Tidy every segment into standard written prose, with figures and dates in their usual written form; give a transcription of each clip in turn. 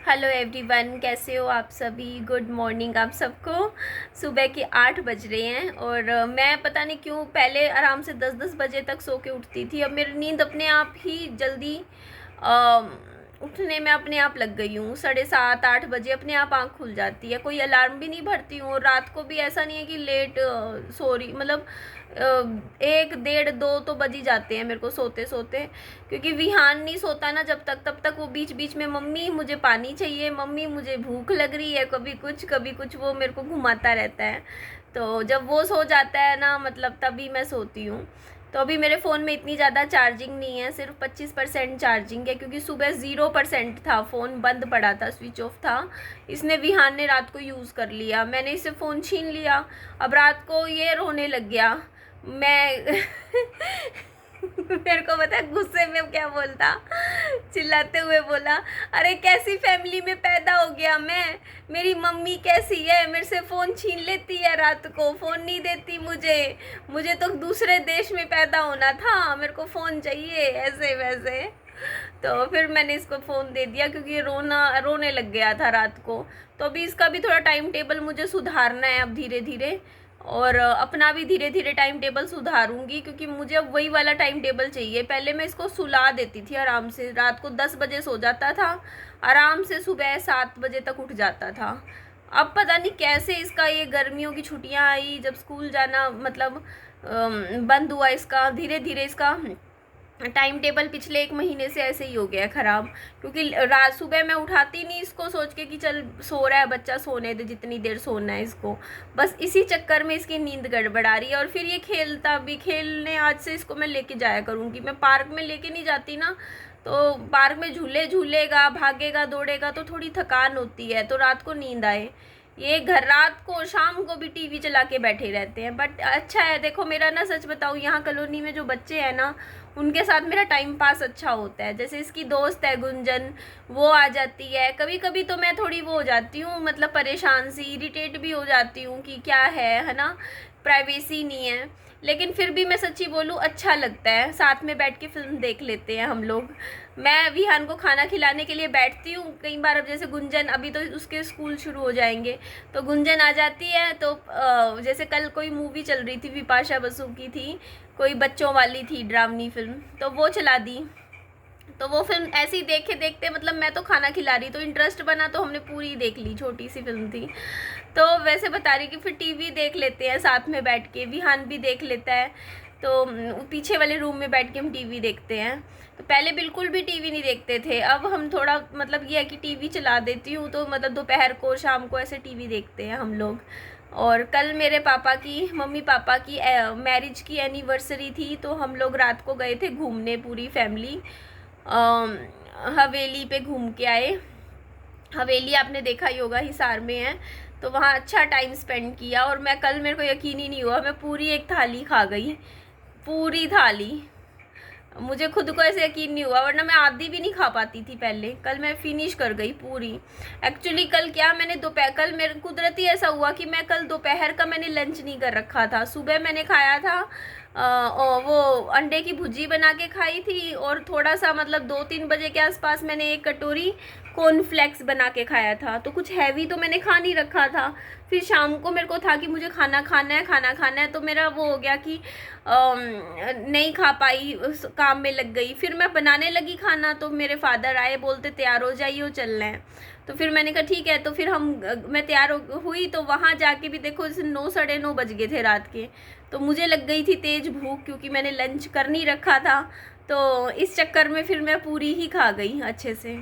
Hello everyone, कैसे हो आप सभी। गुड मॉर्निंग आप सबको। सुबह के 8 बज रहे हैं और मैं पता नहीं क्यों पहले आराम से 10-10 बजे तक सो के उठती थी। अब मेरी नींद अपने आप ही जल्दी अ, उठने में अपने आप लग गई हूँ। 7:30-8 बजे अपने आप आँख खुल जाती है, कोई अलार्म भी नहीं भरती हूँ। और रात को भी ऐसा नहीं है कि लेट सो रही, मतलब 1, 1:30, 2 तो बज ही जाते हैं मेरे को सोते सोते। क्योंकि विहान नहीं सोता ना जब तक, तब तक वो बीच बीच में मम्मी मुझे पानी चाहिए, मम्मी मुझे भूख लग रही है, कभी कुछ वो मेरे को घुमाता रहता है। तो जब वो सो जाता है ना, मतलब तभी मैं सोती हूँ। तो अभी मेरे फ़ोन में इतनी ज़्यादा चार्जिंग नहीं है, सिर्फ 25% चार्जिंग है, क्योंकि सुबह 0% था, फ़ोन बंद पड़ा था, स्विच ऑफ था। इसने विहान ने रात को यूज़ कर लिया, मैंने इससे फ़ोन छीन लिया। अब रात को ये रोने लग गया। मैं मेरे को पता है गुस्से में क्या बोलता, चिल्लाते हुए बोला, अरे कैसी फैमिली में पैदा हो गया मैं, मेरी मम्मी कैसी है, मेरे से फ़ोन छीन लेती है, रात को फ़ोन नहीं देती मुझे तो दूसरे देश में पैदा होना था, मेरे को फ़ोन चाहिए, ऐसे वैसे। तो फिर मैंने इसको फ़ोन दे दिया, क्योंकि ये रोने लग गया था रात को। तो अभी इसका भी थोड़ा टाइम टेबल मुझे सुधारना है अब धीरे धीरे, और अपना भी धीरे धीरे टाइम टेबल सुधारूंगी, क्योंकि मुझे अब वही वाला टाइम टेबल चाहिए। पहले मैं इसको सुला देती थी आराम से, रात को 10 बजे सो जाता था, आराम से सुबह 7 बजे तक उठ जाता था। अब पता नहीं कैसे इसका, ये गर्मियों की छुट्टियां आई जब स्कूल जाना मतलब बंद हुआ, इसका धीरे धीरे इसका टाइम टेबल पिछले 1 महीने से ऐसे ही हो गया है ख़राब। क्योंकि रात सुबह मैं उठाती नहीं इसको, सोच के कि चल सो रहा है बच्चा, सोने दे जितनी देर सोना है इसको। बस इसी चक्कर में इसकी नींद गड़बड़ा रही है। और फिर ये खेलता भी, खेलने आज से इसको मैं लेके जाया करूँगी। मैं पार्क में लेके नहीं जाती ना, तो पार्क में झूले झूलेगा, भागेगा दौड़ेगा तो थोड़ी थकान होती है, तो रात को नींद आए। ये घर रात को शाम को भी टीवी चला के बैठे रहते हैं। बट अच्छा है, देखो मेरा ना, सच बताऊँ, यहाँ कॉलोनी में जो बच्चे हैं ना, उनके साथ मेरा टाइम पास अच्छा होता है। जैसे इसकी दोस्त है गुंजन, वो आ जाती है कभी कभी, तो मैं थोड़ी वो हो जाती हूँ, मतलब परेशान सी, इरिटेट भी हो जाती हूँ कि क्या है ना, प्राइवेसी नहीं है। लेकिन फिर भी मैं सच्ची बोलूँ, अच्छा लगता है, साथ में बैठ के फिल्म देख लेते हैं हम लोग। मैं विहान को खाना खिलाने के लिए बैठती हूँ कई बार। अब जैसे गुंजन, अभी तो उसके स्कूल शुरू हो जाएंगे, तो गुंजन आ जाती है, तो जैसे कल कोई मूवी चल रही थी, विपाशा बसु की थी, कोई बच्चों वाली थी ड्रामनी फिल्म, तो वो चला दी। तो वो फिल्म ऐसे ही देखे देखते, मतलब मैं तो खाना खिला रही, तो इंटरेस्ट बना तो हमने पूरी देख ली, छोटी सी फिल्म थी। तो वैसे बता रही कि फिर टीवी देख लेते हैं साथ में बैठ के, विहान भी देख लेता है। तो पीछे वाले रूम में बैठ के हम टीवी देखते हैं। तो पहले बिल्कुल भी टीवी नहीं देखते थे, अब हम थोड़ा, मतलब ये है कि टीवी चला देती हूँ, तो मतलब दोपहर को शाम को ऐसे टीवी देखते हैं हम लोग। और कल मेरे पापा की, मम्मी पापा की मैरिज की एनिवर्सरी थी, तो हम लोग रात को गए थे घूमने, पूरी फैमिली हवेली पे घूम के आए। हवेली आपने देखा ही होगा, हिसार में है, तो वहाँ अच्छा टाइम स्पेंड किया। और मैं कल, मेरे को यकीन ही नहीं हुआ, मैं पूरी एक थाली खा गई, पूरी थाली। मुझे खुद को ऐसे यकीन नहीं हुआ, वरना मैं आधी भी नहीं खा पाती थी पहले, कल मैं फिनिश कर गई पूरी। एक्चुअली कल क्या, मैंने दोपहर, कल मेरे कुदरती ऐसा हुआ कि मैं कल दोपहर का मैंने लंच नहीं कर रखा था। सुबह मैंने खाया था वो अंडे की भुर्जी बना के खाई थी, और थोड़ा सा मतलब 2-3 बजे के आसपास मैंने 1 कटोरी कॉर्नफ्लेक्स बना के खाया था। तो कुछ हैवी तो मैंने खा नहीं रखा था। फिर शाम को मेरे को था कि मुझे खाना खाना है, खाना खाना है, तो मेरा वो हो गया कि नहीं खा पाई, उस काम में लग गई। फिर मैं बनाने लगी खाना, तो मेरे फादर आए, बोलते तैयार हो जाइए, वो चलना है। तो फिर मैंने कहा ठीक है, तो फिर मैं तैयार हुई, तो वहाँ जाके भी देखो जैसे 9-9:30 बज गए थे रात के। तो मुझे लग गई थी तेज़ भूख, क्योंकि मैंने लंच कर नहीं रखा था। तो इस चक्कर में फिर मैं पूरी ही खा गई अच्छे से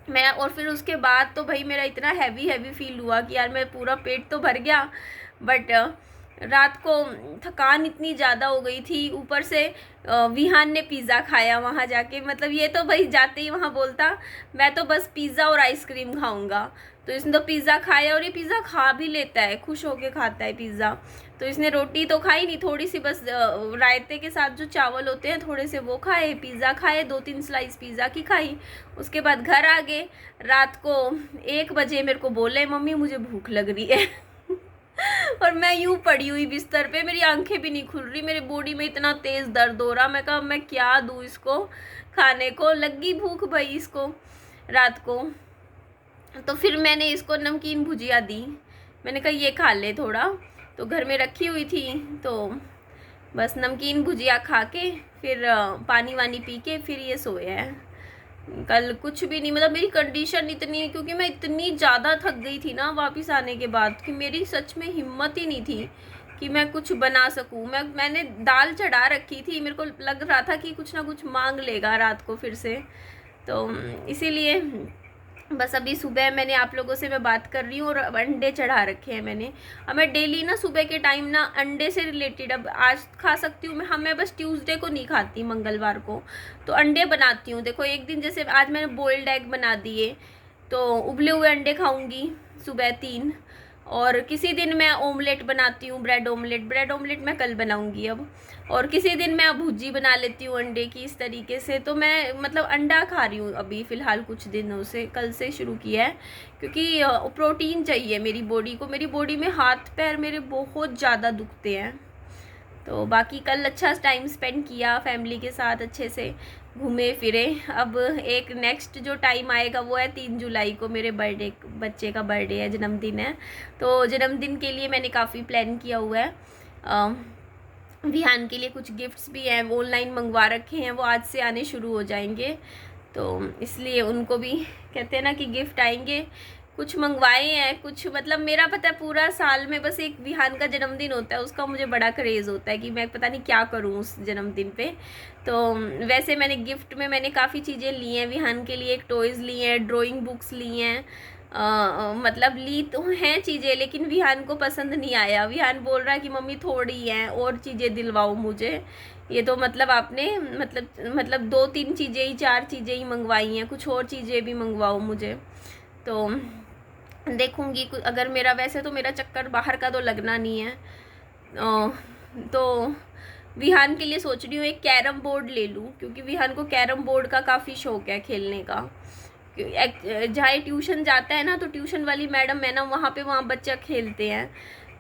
मैं। और फिर उसके बाद तो भाई मेरा इतना हैवी हैवी फील हुआ कि यार मैं, पूरा पेट तो भर गया, बट रात को थकान इतनी ज़्यादा हो गई थी। ऊपर से विहान ने पिज़्ज़ा खाया वहाँ जाके, मतलब ये तो भाई जाते ही वहाँ बोलता, मैं तो बस पिज़्ज़ा और आइसक्रीम खाऊंगा। तो इसने तो पिज़्ज़ा खाया, और ये पिज़्ज़ा खा भी लेता है, खुश होके खाता है पिज़्ज़ा। तो इसने रोटी तो खाई नहीं, थोड़ी सी बस रायते के साथ जो चावल होते हैं थोड़े से वो खाए, पिज़्ज़ा खाए, 2-3 स्लाइस पिज़्ज़ा की खाई। उसके बाद घर आ गए, रात को 1 बजे मेरे को बोले, मम्मी मुझे भूख लग रही है। और मैं यूं पड़ी हुई बिस्तर पे, मेरी आंखें भी नहीं खुल रही, मेरे बॉडी में इतना तेज़ दर्द हो रहा। मैं कहा मैं क्या दूँ इसको खाने को, लगी भूख भाई इसको रात को। तो फिर मैंने इसको नमकीन भुजिया दी। मैंने कहा ये खा ले थोड़ा, तो घर में रखी हुई थी, तो बस नमकीन भुजिया खा के फिर पानी वानी पी के फिर ये सोया है। कल कुछ भी नहीं, मतलब मेरी कंडीशन इतनी, क्योंकि मैं इतनी ज़्यादा थक गई थी ना वापस आने के बाद, कि मेरी सच में हिम्मत ही नहीं थी कि मैं कुछ बना सकूं। मैंने दाल चढ़ा रखी थी, मेरे को लग रहा था कि कुछ ना कुछ मांग लेगा रात को फिर से, तो इसीलिए बस अभी सुबह मैंने आप लोगों से मैं बात कर रही हूँ, और अंडे चढ़ा रखे हैं मैंने। अब मैं डेली ना सुबह के टाइम ना अंडे से रिलेटेड, अब आज खा सकती हूँ मैं बस ट्यूसडे को नहीं खाती, मंगलवार को तो अंडे बनाती हूँ। देखो एक दिन जैसे आज मैंने बॉइल्ड एग बना दिए, तो उबले हुए अंडे खाऊंगी सुबह 3, और किसी दिन मैं ओमलेट बनाती हूँ, ब्रेड ऑमलेट मैं कल बनाऊंगी अब, और किसी दिन मैं भुर्जी बना लेती हूँ अंडे की, इस तरीके से। तो मैं मतलब अंडा खा रही हूँ अभी फ़िलहाल, कुछ दिनों से, कल से शुरू किया है, क्योंकि प्रोटीन चाहिए मेरी बॉडी को। मेरी बॉडी में हाथ पैर मेरे बहुत ज़्यादा दुखते हैं। तो बाकी कल अच्छा टाइम स्पेंड किया फैमिली के साथ, अच्छे से घूमे फिरे। अब एक नेक्स्ट जो टाइम आएगा वो है 3 जुलाई को, मेरे बच्चे का बर्थडे है, जन्मदिन है। तो जन्मदिन के लिए मैंने काफ़ी प्लान किया हुआ है। विहान के लिए कुछ गिफ्ट्स भी हैं, वो ऑनलाइन मंगवा रखे हैं, वो आज से आने शुरू हो जाएंगे, तो इसलिए उनको भी कहते हैं ना कि गिफ्ट आएंगे। कुछ मंगवाए हैं, कुछ मतलब मेरा पता है पूरा साल में बस एक विहान का जन्मदिन होता है, उसका मुझे बड़ा क्रेज़ होता है कि मैं पता नहीं क्या करूँ उस जन्मदिन पे। तो वैसे मैंने गिफ्ट में मैंने काफ़ी चीज़ें ली हैं विहान के लिए, एक टॉयज़ लिए हैं, ड्राइंग बुक्स ली हैं, मतलब ली तो हैं चीज़ें, लेकिन विहान को पसंद नहीं आया। विहान बोल रहा है कि मम्मी थोड़ी हैं, और चीज़ें दिलवाओ मुझे। ये तो मतलब आपने मतलब 2-3 चीज़ें ही, 4 चीज़ें ही मंगवाई हैं, कुछ और चीज़ें भी मंगवाओ मुझे। तो देखूँगी अगर मेरा, वैसे तो मेरा चक्कर बाहर का तो लगना नहीं है। तो विहान के लिए सोच रही हूँ एक कैरम बोर्ड ले लूँ, क्योंकि विहान को कैरम बोर्ड का काफ़ी शौक है खेलने का। जहाँ ट्यूशन जाता है ना, तो ट्यूशन वाली मैडम है ना, वहाँ बच्चा खेलते हैं।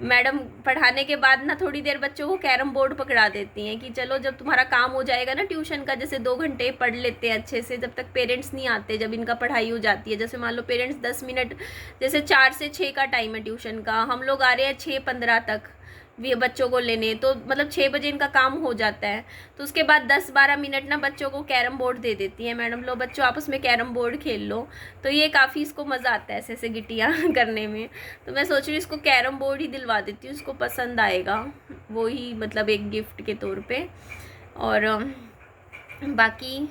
मैडम पढ़ाने के बाद ना थोड़ी देर बच्चों को कैरम बोर्ड पकड़ा देती हैं कि चलो जब तुम्हारा काम हो जाएगा ना ट्यूशन का, जैसे 2 घंटे पढ़ लेते हैं अच्छे से, जब तक पेरेंट्स नहीं आते, जब इनका पढ़ाई हो जाती है, जैसे मान लो पेरेंट्स 10 मिनट, जैसे 4 से 6 का टाइम है ट्यूशन का, हम लोग आ रहे हैं 6:15 तक बच्चों को लेने, तो मतलब 6 बजे इनका काम हो जाता है। तो उसके बाद 10-12 मिनट ना बच्चों को कैरम बोर्ड दे देती है मैडम, लो बच्चों आपस में कैरम बोर्ड खेल लो। तो ये काफ़ी इसको मज़ा आता है ऐसे ऐसे गिट्टियाँ करने में। तो मैं सोच रही हूँ इसको कैरम बोर्ड ही दिलवा देती हूँ, इसको पसंद आएगा वो ही, मतलब एक गिफ्ट के तौर पे। और बाकी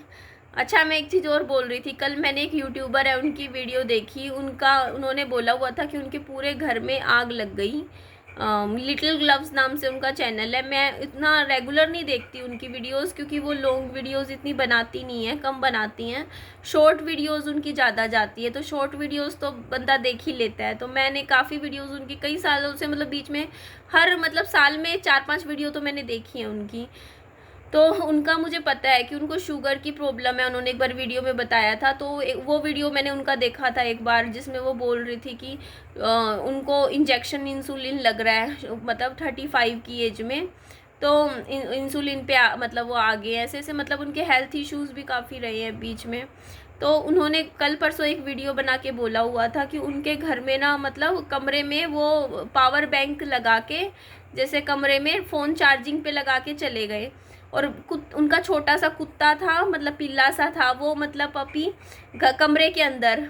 अच्छा, मैं एक चीज़ और बोल रही थी, कल मैंने एक यूट्यूबर है उनकी वीडियो देखी, उन्होंने बोला हुआ था कि उनके पूरे घर में आग लग गई। लिटिल ग्लव्स नाम से उनका चैनल है। मैं इतना रेगुलर नहीं देखती उनकी वीडियोस, क्योंकि वो लॉन्ग वीडियोस इतनी बनाती नहीं है, कम बनाती हैं। शॉर्ट वीडियोस उनकी ज़्यादा जाती है, तो शॉर्ट वीडियोस तो बंदा देख ही लेता है। तो मैंने काफ़ी वीडियोस उनकी कई सालों से, मतलब बीच में हर मतलब साल में 4-5 वीडियो तो मैंने देखी है उनकी। तो उनका मुझे पता है कि उनको शुगर की प्रॉब्लम है, उन्होंने एक बार वीडियो में बताया था। तो वो वीडियो मैंने उनका देखा था एक बार, जिसमें वो बोल रही थी कि उनको इंजेक्शन इंसुलिन लग रहा है, मतलब 35 की एज में। तो इंसुलिन पे मतलब वो आ गए ऐसे ऐसे, मतलब उनके हेल्थ इश्यूज़ भी काफ़ी रहे हैं बीच में। तो उन्होंने कल परसों एक वीडियो बना के बोला हुआ था कि उनके घर में ना, मतलब कमरे में वो पावर बैंक लगा के, जैसे कमरे में फ़ोन चार्जिंग पे लगा के चले गए, और उनका छोटा सा कुत्ता था, मतलब पिल्ला सा था वो, मतलब पपी कमरे के अंदर,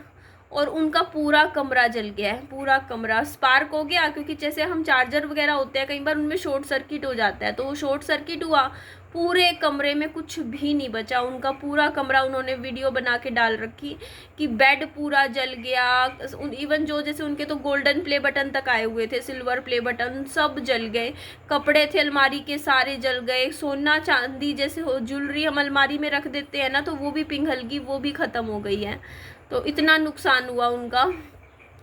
और उनका पूरा कमरा जल गया है, पूरा कमरा स्पार्क हो गया। क्योंकि जैसे हम चार्जर वगैरह होते हैं कई बार उनमें शॉर्ट सर्किट हो जाता है, तो वो शॉर्ट सर्किट हुआ, पूरे कमरे में कुछ भी नहीं बचा, उनका पूरा कमरा। उन्होंने वीडियो बना के डाल रखी कि बेड पूरा जल गया, इवन जो जैसे उनके तो गोल्डन प्ले बटन तक आए हुए थे, सिल्वर प्ले बटन सब जल गए, कपड़े थे अलमारी के सारे जल गए, सोना चांदी जैसे हो ज्वेलरी हम अलमारी में रख देते हैं ना, तो वो भी पिघल गई, वो भी ख़त्म हो गई है। तो इतना नुकसान हुआ उनका,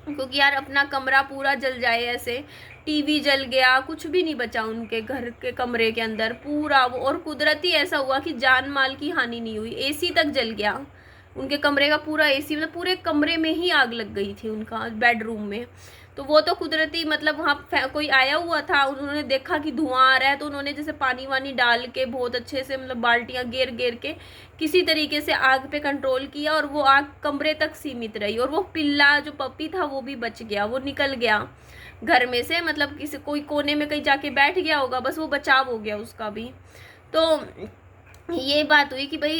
क्योंकि यार अपना कमरा पूरा जल जाए ऐसे, टीवी जल गया, कुछ भी नहीं बचा उनके घर के कमरे के अंदर पूरा वो। और कुदरती ऐसा हुआ कि जान माल की हानि नहीं हुई, एसी तक जल गया, उनके कमरे का पूरा एसी, मतलब पूरे कमरे में ही आग लग गई थी उनका बेडरूम में। तो वो तो कुदरती, मतलब वहाँ कोई आया हुआ था, उन्होंने देखा कि धुआं आ रहा है, तो उन्होंने जैसे पानी वानी डाल के बहुत अच्छे से, मतलब बाल्टियाँ घेर घेर के किसी तरीके से आग पे कंट्रोल किया, और वो आग कमरे तक सीमित रही। और वो पिल्ला जो पपी था वो भी बच गया, वो निकल गया घर में से, मतलब किसी कोई कोने में कहीं जाके बैठ गया होगा, बस वो बचाव हो गया उसका भी। तो ये बात हुई कि भाई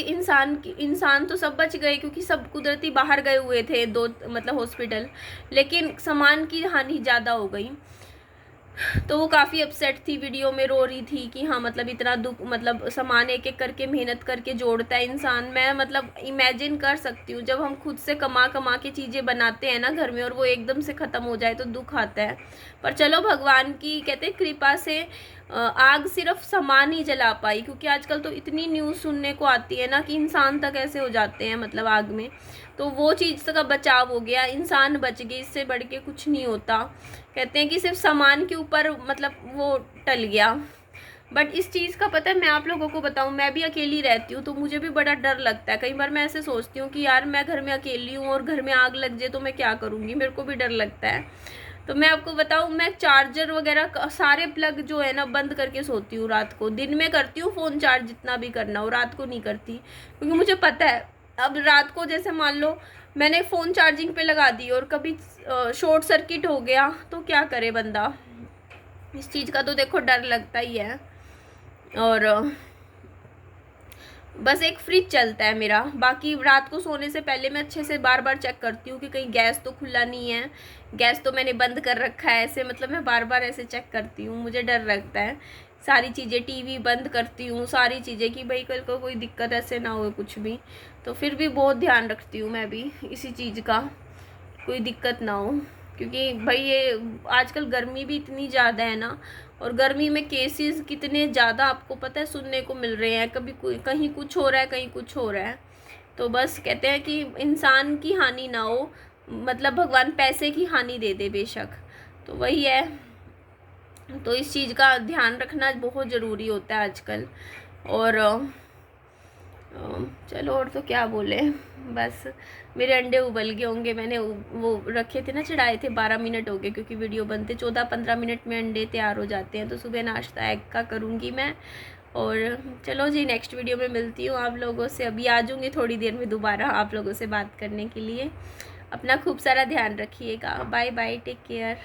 इंसान तो सब बच गए, क्योंकि सब कुदरती बाहर गए हुए थे, दो मतलब हॉस्पिटल, लेकिन सामान की हानि ज़्यादा हो गई। तो वो काफ़ी अपसेट थी, वीडियो में रो रही थी कि हाँ मतलब इतना दुख, मतलब सामान एक एक करके मेहनत करके जोड़ता है इंसान। मैं मतलब इमेजिन कर सकती हूँ, जब हम खुद से कमा कमा के चीज़ें बनाते हैं ना घर में, और वो एकदम से ख़त्म हो जाए तो दुख आता है। पर चलो भगवान की कहते हैं कृपा से आग सिर्फ सामान ही जला पाई, क्योंकि आजकल तो इतनी न्यूज़ सुनने को आती है ना कि इंसान तक ऐसे हो जाते हैं मतलब आग में। तो वो चीज़ का बचाव हो गया, इंसान बच गई, इससे बढ़ के कुछ नहीं होता। कहते हैं कि सिर्फ सामान के ऊपर मतलब वो टल गया। बट इस चीज़ का पता है, मैं आप लोगों को बताऊं, मैं भी अकेली रहती हूँ तो मुझे भी बड़ा डर लगता है। कई बार मैं ऐसे सोचती हूँ कि यार मैं घर में अकेली हूँ और घर में आग लग जाए तो मैं क्या करूँगी, मेरे को भी डर लगता है। तो मैं आपको बताऊँ, मैं चार्जर वगैरह सारे प्लग जो है ना बंद करके सोती हूँ रात को। दिन में करती हूँ फ़ोन चार्ज जितना भी करना हो, रात को नहीं करती, क्योंकि मुझे पता है अब रात को जैसे मान लो मैंने फ़ोन चार्जिंग पे लगा दी और कभी शॉर्ट सर्किट हो गया तो क्या करे बंदा। इस चीज़ का तो देखो डर लगता ही है। और बस एक फ्रिज चलता है मेरा, बाकी रात को सोने से पहले मैं अच्छे से बार बार चेक करती हूँ कि कहीं गैस तो खुला नहीं है, गैस तो मैंने बंद कर रखा है, ऐसे मतलब मैं बार बार ऐसे चेक करती हूँ, मुझे डर लगता है। सारी चीज़ें, टीवी बंद करती हूँ, सारी चीज़ें, कि भाई कल को कोई दिक्कत ऐसे ना हो कुछ भी। तो फिर भी बहुत ध्यान रखती हूँ मैं भी इसी चीज़ का, कोई दिक्कत ना हो, क्योंकि भाई ये आजकल गर्मी भी इतनी ज़्यादा है ना, और गर्मी में केसेस कितने ज़्यादा आपको पता है सुनने को मिल रहे हैं, कभी कोई कहीं कुछ हो रहा है, कहीं कुछ हो रहा है। तो बस कहते हैं कि इंसान की हानि ना हो, मतलब भगवान पैसे की हानि दे दे बेशक, तो वही है। तो इस चीज़ का ध्यान रखना बहुत ज़रूरी होता है आजकल। और चलो और तो क्या बोले, बस मेरे अंडे उबल गए होंगे, मैंने वो रखे थे ना, चढ़ाए थे, 12 मिनट हो गए, क्योंकि वीडियो बनते 14-15 मिनट में अंडे तैयार हो जाते हैं। तो सुबह नाश्ता एग का करूँगी मैं। और चलो जी, नेक्स्ट वीडियो में मिलती हूँ आप लोगों से। अभी आ जाऊँगी थोड़ी देर में दोबारा आप लोगों से बात करने के लिए। अपना खूब सारा ध्यान रखिएगा। Bye bye, take care.